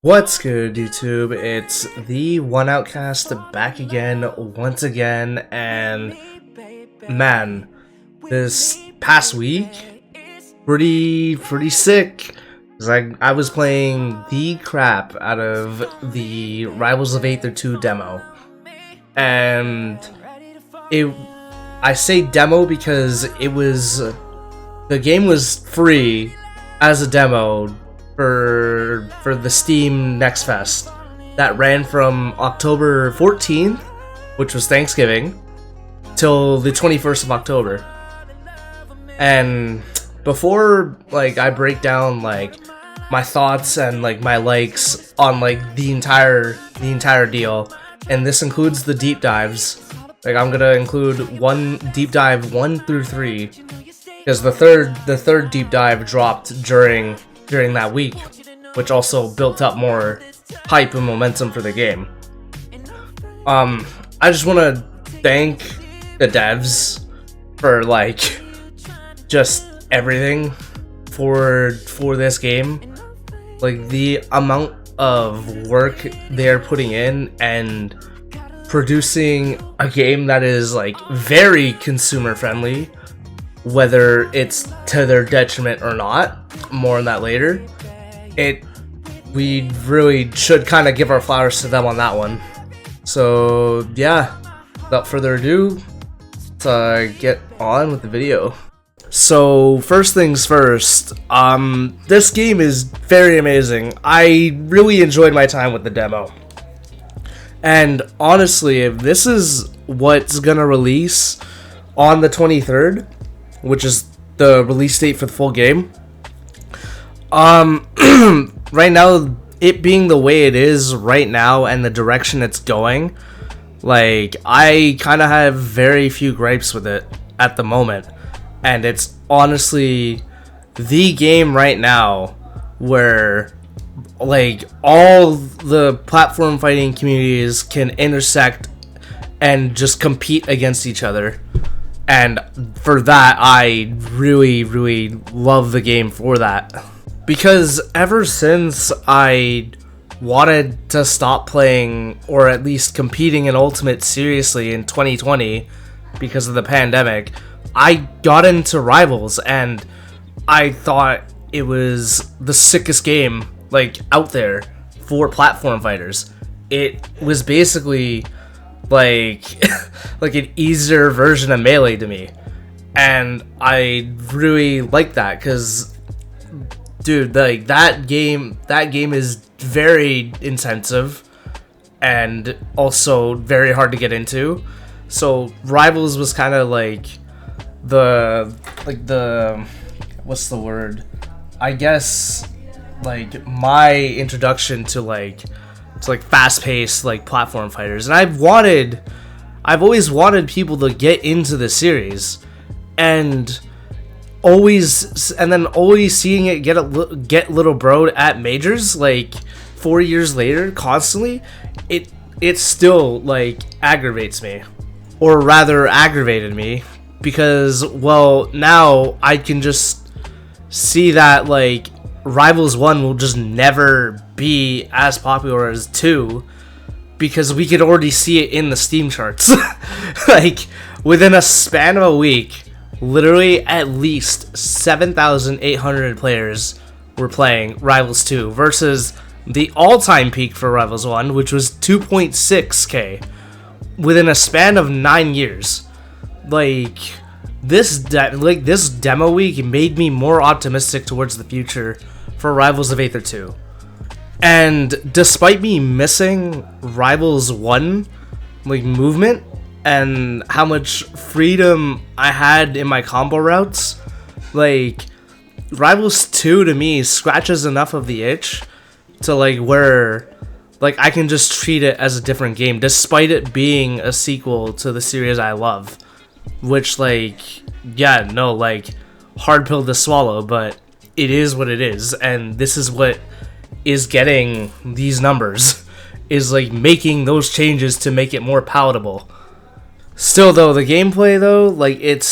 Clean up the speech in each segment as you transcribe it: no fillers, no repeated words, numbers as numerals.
What's good, YouTube? It's the One Outcast back again, once again, and man, this past week, pretty sick. I was playing the crap out of the Rivals of Aether 2 demo, and I say demo because the game was free as a demo for the Steam Next Fest that ran from October 14th, which was Thanksgiving, till the 21st of October. And before I break down my thoughts and my likes on the entire deal, and this includes the deep dives. I'm gonna include one deep dive 1 through 3 because the third deep dive dropped during that week, which also built up more hype and momentum for the game. I just want to thank the devs for just everything for this game. The amount of work they're putting in and producing a game that is very consumer friendly, whether it's to their detriment or not. More on that later. We really should kind of give our flowers to them on that one. So yeah, without further ado, let's get on with the video. So first things first, this game is very amazing. I really enjoyed my time with the demo. And honestly, if this is what's gonna release on the 23rd, which is the release date for the full game, right now, it being the way it is right now and the direction it's going, I kind of have very few gripes with it at the moment. And it's honestly the game right now where all the platform fighting communities can intersect and just compete against each other. And for that, I really love the game for that. Because ever since I wanted to stop playing, or at least competing in Ultimate seriously in 2020 because of the pandemic, I got into Rivals, and I thought it was the sickest game out there for platform fighters. It was basically an easier version of Melee to me, and I really like that because, dude, that game is very intensive and also very hard to get into. So Rivals was kind of the what's the word? I guess my introduction to fast-paced platform fighters, and I've always wanted people to get into the series, and then always seeing it get little broed at majors 4 years later constantly, it still aggravates me, or rather aggravated me, because now I can just see that Rivals 1 will just never be as popular as 2, because we could already see it in the Steam charts. Within a span of a week, literally at least 7,800 players were playing Rivals 2 versus the all-time peak for Rivals 1, which was 2.6k within a span of 9 years. This demo week made me more optimistic towards the future for Rivals of Aether 2. And despite me missing Rivals 1 movement and how much freedom I had in my combo routes, Rivals 2 to me scratches enough of the itch to where I can just treat it as a different game, despite it being a sequel to the series I love. Which hard pill to swallow, but it is what it is, and this is what is getting these numbers, is making those changes to make it more palatable. Still though, the gameplay though, it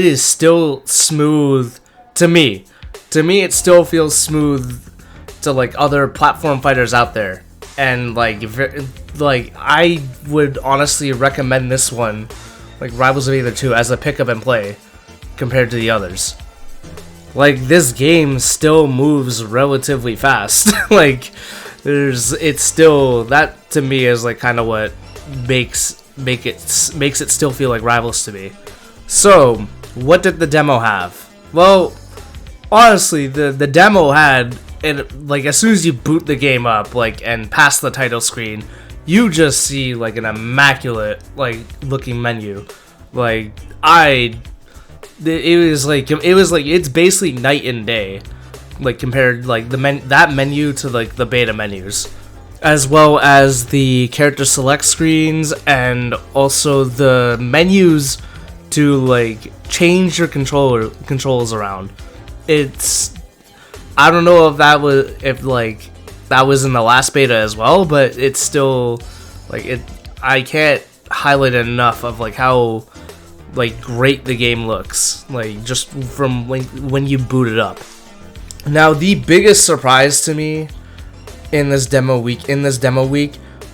is still smooth to me. To me, it still feels smooth to like other platform fighters out there, and like I would honestly recommend this one, like Rivals of Aether 2, as a pick up and play compared to the others. Like, this game still moves relatively fast. Like, it's still, that to me is like kind of what makes it still feel like Rivals to me. So, what did the demo have? Well, honestly, the demo had, like, as soon as you boot the game up, like, and past the title screen, you just see like an immaculate, like, looking menu. Like, it's basically night and day, like, compared, like, that menu to like the beta menus, as well as the character select screens, and also the menus to like change your controls around. I don't know if that was in the last beta as well, but it's still like I can't highlight enough of like how like great the game looks, like just from when you boot it up. Now, the biggest surprise to me in this demo week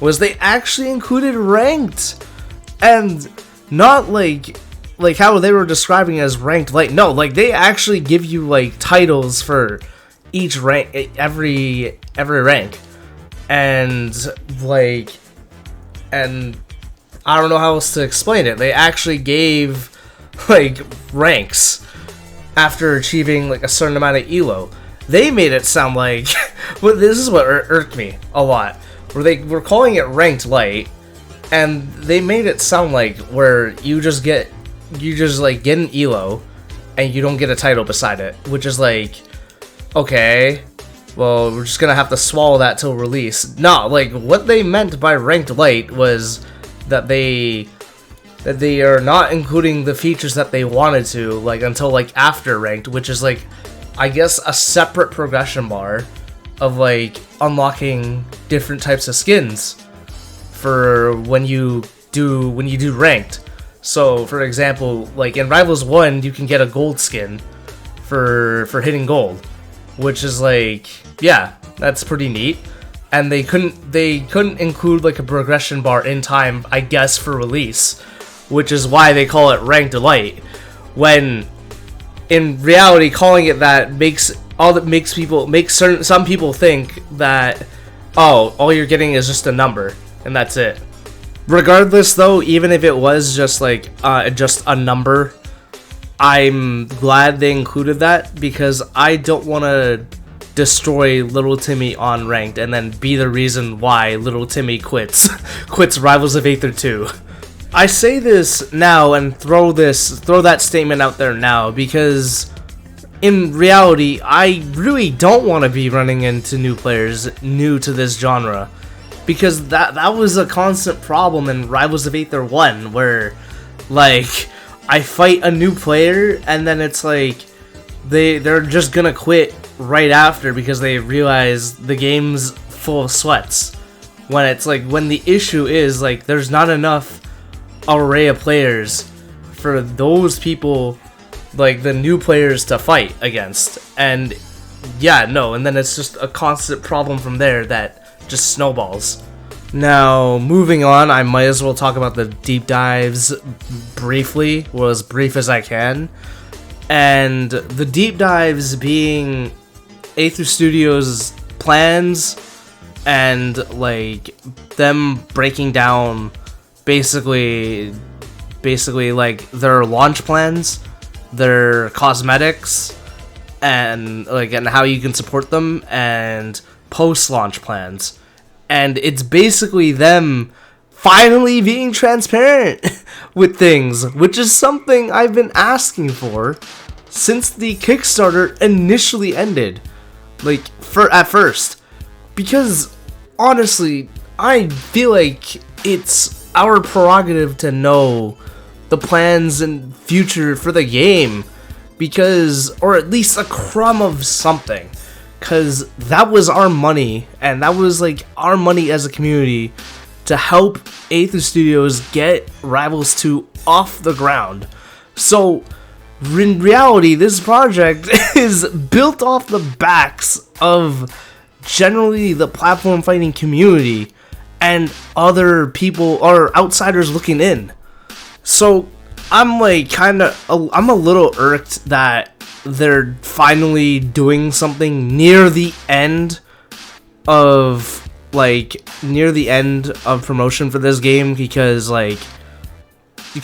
was they actually included ranked, and not like how they were describing it as ranked light. No, like they actually give you like titles for each rank, every rank, and I don't know how else to explain it. They actually gave like ranks after achieving like a certain amount of elo. They made it sound like, well, this is what irked me a lot, where they were calling it ranked light, and they made it sound like where you just like get an elo and you don't get a title beside it, which is like, okay, well, we're just gonna have to swallow that till release. No, like what they meant by ranked light was that they are not including the features that they wanted to, like, until like after ranked, which is like, I guess, a separate progression bar of like unlocking different types of skins for when you do ranked. So, for example, like in Rivals 1, you can get a gold skin for hitting gold, which is like, yeah, that's pretty neat. And they couldn't include like a progression bar in time, I guess, for release, which is why they call it ranked light, when in reality calling it that makes some people think that, oh, all you're getting is just a number and that's it. Regardless though, even if it was just like just a number, I'm glad they included that, because I don't want to destroy Little Timmy on ranked and then be the reason why Little Timmy quits Rivals of Aether 2. I say this now and throw that statement out there now, because in reality, I really don't want to be running into new players new to this genre, because that was a constant problem in Rivals of Aether 1, where like I fight a new player and then it's like they're just gonna quit right after because they realize the game's full of sweats, when it's like, when the issue is like there's not enough array of players for those people, like the new players, to fight against. And yeah, no, and then it's just a constant problem from there that just snowballs. Now, moving on, I might as well talk about the deep dives briefly, or as brief as I can. And the deep dives being Aether Studios' plans, and like them breaking down basically like their launch plans, their cosmetics, and how you can support them, and post-launch plans. And it's basically them finally being transparent with things, which is something I've been asking for since the Kickstarter initially ended. Like, at first. Because, honestly, I feel like it's our prerogative to know the plans and future for the game. Because, or at least a crumb of something. Because that was our money, and that was like our money as a community to help Aether Studios get Rivals 2 off the ground. So, in reality, this project is built off the backs of generally the platform fighting community and other people or outsiders looking in. So I'm like I'm a little irked that they're finally doing something near the end of promotion for this game, because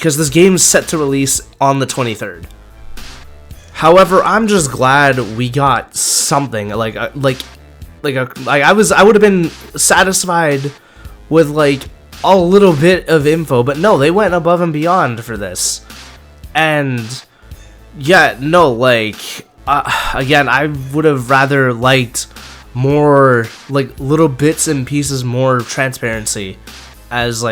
this game is set to release on the 23rd. However, I'm just glad we got something. I would have been satisfied with like a little bit of info, but no, they went above and beyond for this. And yeah, no, again, I would have rather liked more like little bits and pieces, more transparency as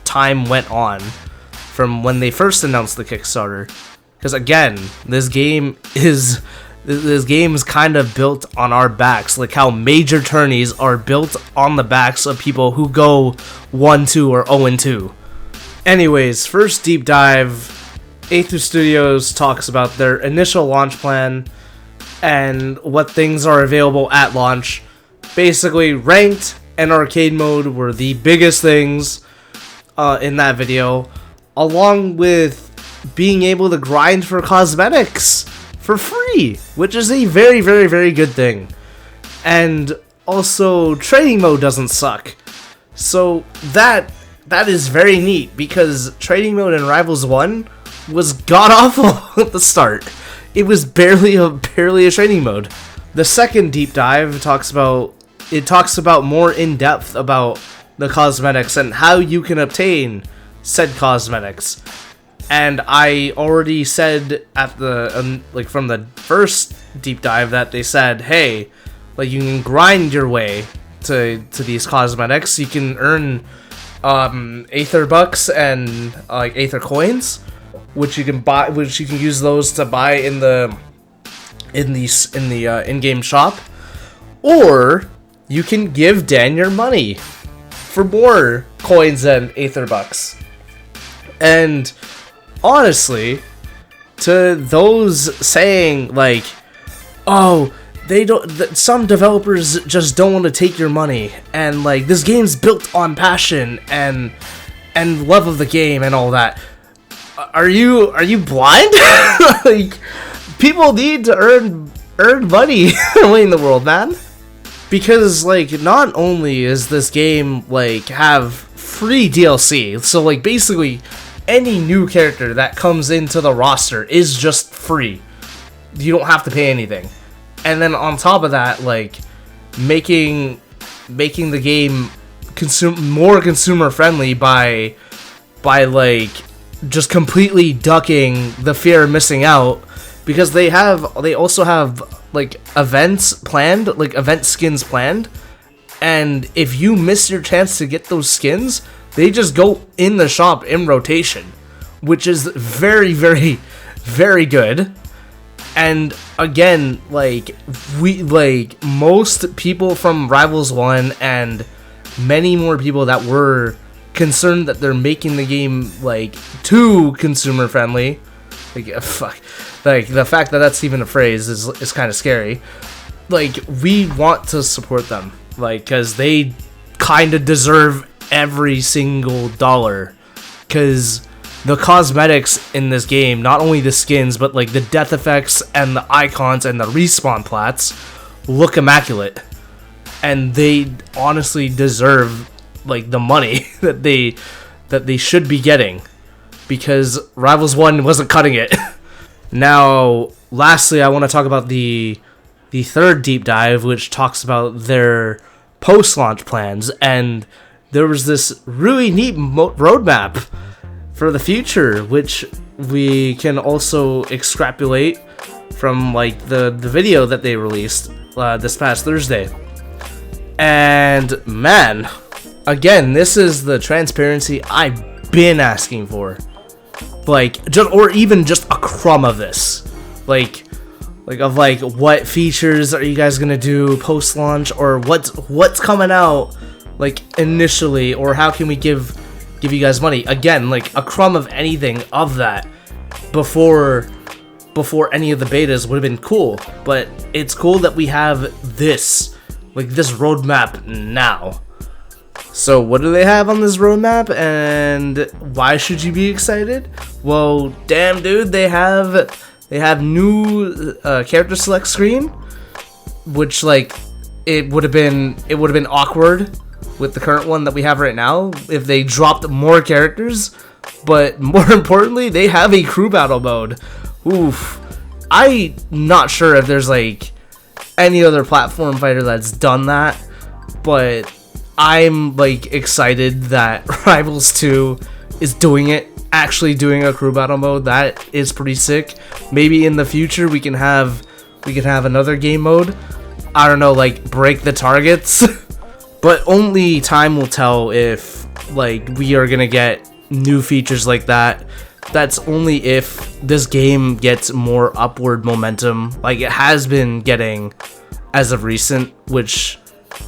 time went on from when they first announced the Kickstarter. Because again, this game is kind of built on our backs, like how major tourneys are built on the backs of people who go 1-2 or 0-2. Anyways, first deep dive, Aether Studios talks about their initial launch plan and what things are available at launch. Basically, ranked and arcade mode were the biggest things in that video, along with being able to grind for cosmetics for free, which is a very, very, very good thing. And also, trading mode doesn't suck. So that is very neat, because trading mode in Rivals 1 was god-awful at the start. It was barely a trading mode. The second deep dive talks about more in depth about the cosmetics and how you can obtain said cosmetics. And I already said at the from the first deep dive that they said, hey, like, you can grind your way to these cosmetics. You can earn Aether bucks and Aether coins, which you can buy, which you can use those to buy in the in-game shop, or you can give Dan your money for more coins and Aether bucks. And honestly, to those saying like, oh, they don't, some developers just don't want to take your money, and like, this game's built on passion and love of the game and all that, are you blind? Like, people need to earn money in the world, man. Because like, not only is this game like have free DLC, so like basically any new character that comes into the roster is just free. You don't have to pay anything. And then on top of that, like, making the game more consumer friendly by like just completely ducking the fear of missing out, because they also have like events planned, like event skins planned, and if you miss your chance to get those skins, they just go in the shop in rotation, which is very, very, very good. And again, like, most people from Rivals 1 and many more people that were concerned that they're making the game like too consumer friendly, like, like, the fact that that's even a phrase is kind of scary. Like, we want to support them, like, because they kind of deserve every single dollar, because the cosmetics in this game, not only the skins, but like the death effects and the icons and the respawn plats, look immaculate, and they honestly deserve like the money that they should be getting, because Rivals 1 wasn't cutting it. Now, lastly, I want to talk about the third deep dive, which talks about their post-launch plans, and there was this really neat roadmap for the future, which we can also extrapolate from like the video that they released this past Thursday. And man, again, this is the transparency I've been asking for, like, or even just a crumb of this, like what features are you guys gonna do post launch, or what's coming out like initially, or how can we give you guys money. Again, like a crumb of anything of that before any of the betas would have been cool. But it's cool that we have this like this roadmap now. So what do they have on this roadmap, and why should you be excited? Well, damn dude, they have new character select screen, which like it would have been awkward with the current one that we have right now if they dropped more characters. But more importantly, they have a crew battle mode. Oof. I'm not sure if there's like any other platform fighter that's done that, but I'm like excited that Rivals 2 is doing it, actually doing a crew battle mode. That is pretty sick. Maybe in the future we can have another game mode. I don't know, like break the targets. But only time will tell if like we are gonna get new features like that. That's only if this game gets more upward momentum, like it has been getting as of recent, which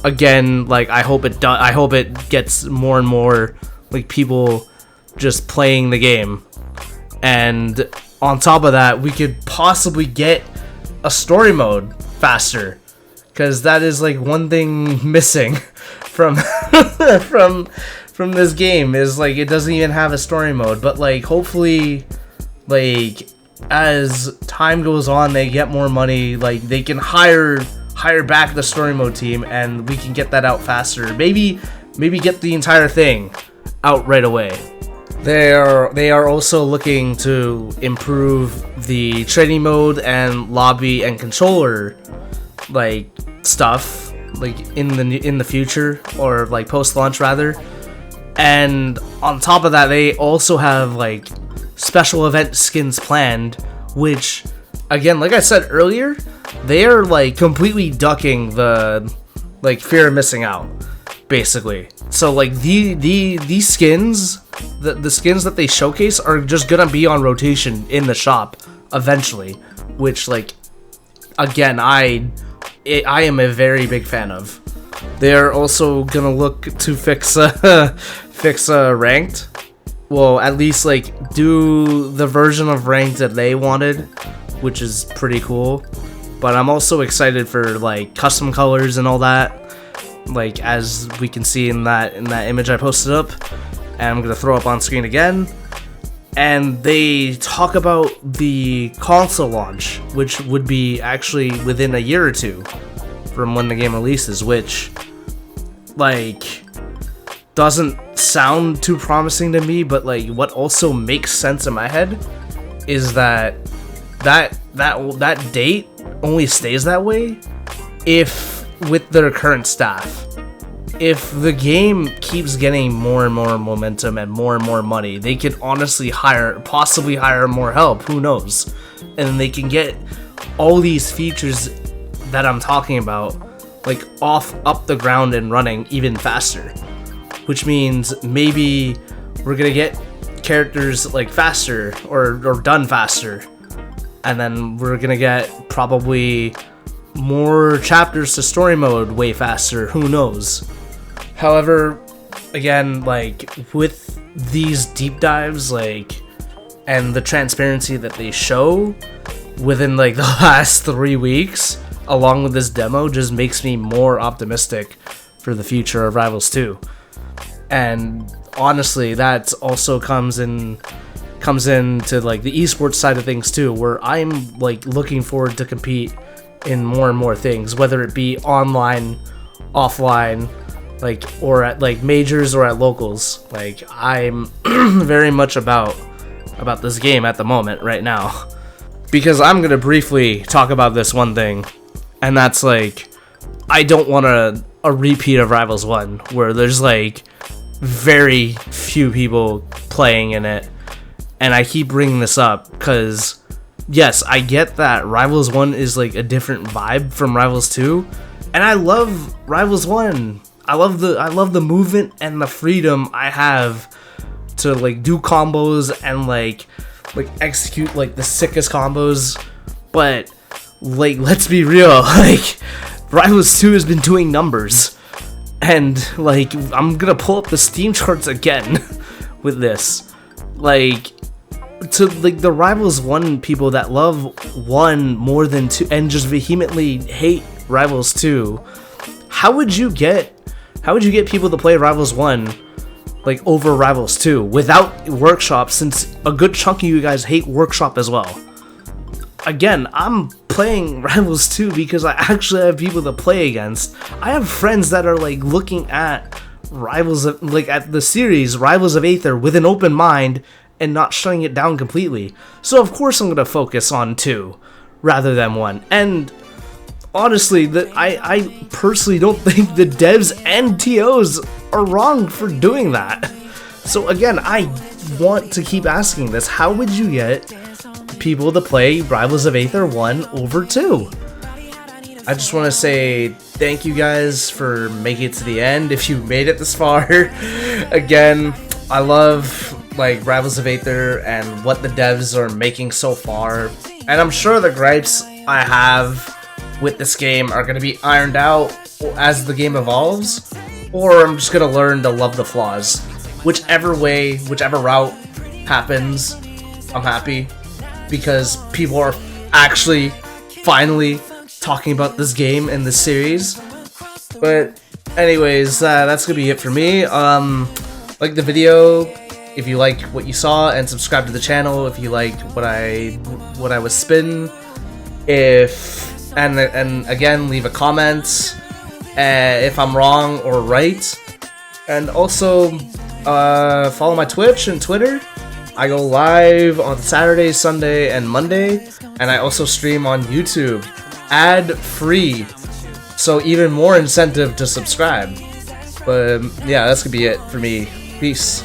again, like I hope it gets more and more like people just playing the game. And on top of that, we could possibly get a story mode faster, because that is like one thing missing from from this game, is like it doesn't even have a story mode. But like hopefully, like as time goes on, they get more money, like they can hire back the story mode team, and we can get that out faster. Maybe get the entire thing out right away. They are also looking to improve the training mode and lobby and controller like stuff, like in the future, or like post launch rather. And on top of that, they also have like special event skins planned, which again, like I said earlier, they are like completely ducking the like fear of missing out, basically. So like these skins, the skins that they showcase are just gonna be on rotation in the shop eventually, which like again I am a very big fan of. They are also gonna look to fix ranked. Well, at least like do the version of ranked that they wanted, which is pretty cool. But I'm also excited for like custom colors and all that, like as we can see in that image I posted up, and I'm gonna throw up on screen again. And they talk about the console launch, which would be actually within a year or two from when the game releases, which like doesn't sound too promising to me. But like what also makes sense in my head is that date only stays that way if with their current staff. If the game keeps getting more and more momentum and more money, they could honestly possibly hire more help, who knows? And they can get all these features that I'm talking about like up the ground and running even faster. Which means maybe we're gonna get characters like faster or done faster. And then we're gonna get probably more chapters to story mode way faster, who knows? However, again, like with these deep dives, like, and the transparency that they show within like the last 3 weeks, along with this demo, just makes me more optimistic for the future of Rivals 2. And honestly, that also comes into like the esports side of things too, where I'm like looking forward to compete in more and more things, whether it be online, offline, like, or at like majors or at locals. Like I'm very much about this game at the moment right now, because I'm gonna briefly talk about this one thing, and that's like I don't want a repeat of Rivals 1 where there's like very few people playing in it. And I keep bringing this up because yes, I get that Rivals 1 is like a different vibe from Rivals 2, and I love Rivals 1. I love the movement and the freedom I have to like do combos and like execute like the sickest combos. But like, let's be real, like Rivals 2 has been doing numbers, and like I'm gonna pull up the Steam charts again with this. Like, to like the Rivals 1 people that love 1 more than 2 and just vehemently hate Rivals 2, how would you get people to play Rivals 1 like over Rivals 2 without Workshop, since a good chunk of you guys hate Workshop as well? Again, I'm playing Rivals 2 because I actually have people to play against. I have friends that are like looking at at the series Rivals of Aether with an open mind and not shutting it down completely. So of course I'm gonna focus on 2 rather than 1. And honestly, I personally don't think the devs and TOs are wrong for doing that. So again, I want to keep asking this: how would you get people to play Rivals of Aether 1 over 2? I just want to say thank you guys for making it to the end. If you made it this far, again, I love like Rivals of Aether and what the devs are making so far, and I'm sure the gripes I have with this game are going to be ironed out as the game evolves, or I'm just going to learn to love the flaws. Whichever route happens, I'm happy, because people are actually finally talking about this game and this series. But anyways, that's gonna be it for me. Like the video if you like what you saw, and subscribe to the channel if you like what I was spinning. And again, leave a comment if I'm wrong or right, and also follow my Twitch and Twitter. I go live on Saturday, Sunday, and Monday, and I also stream on YouTube, ad-free, so even more incentive to subscribe. But yeah, that's gonna be it for me. Peace.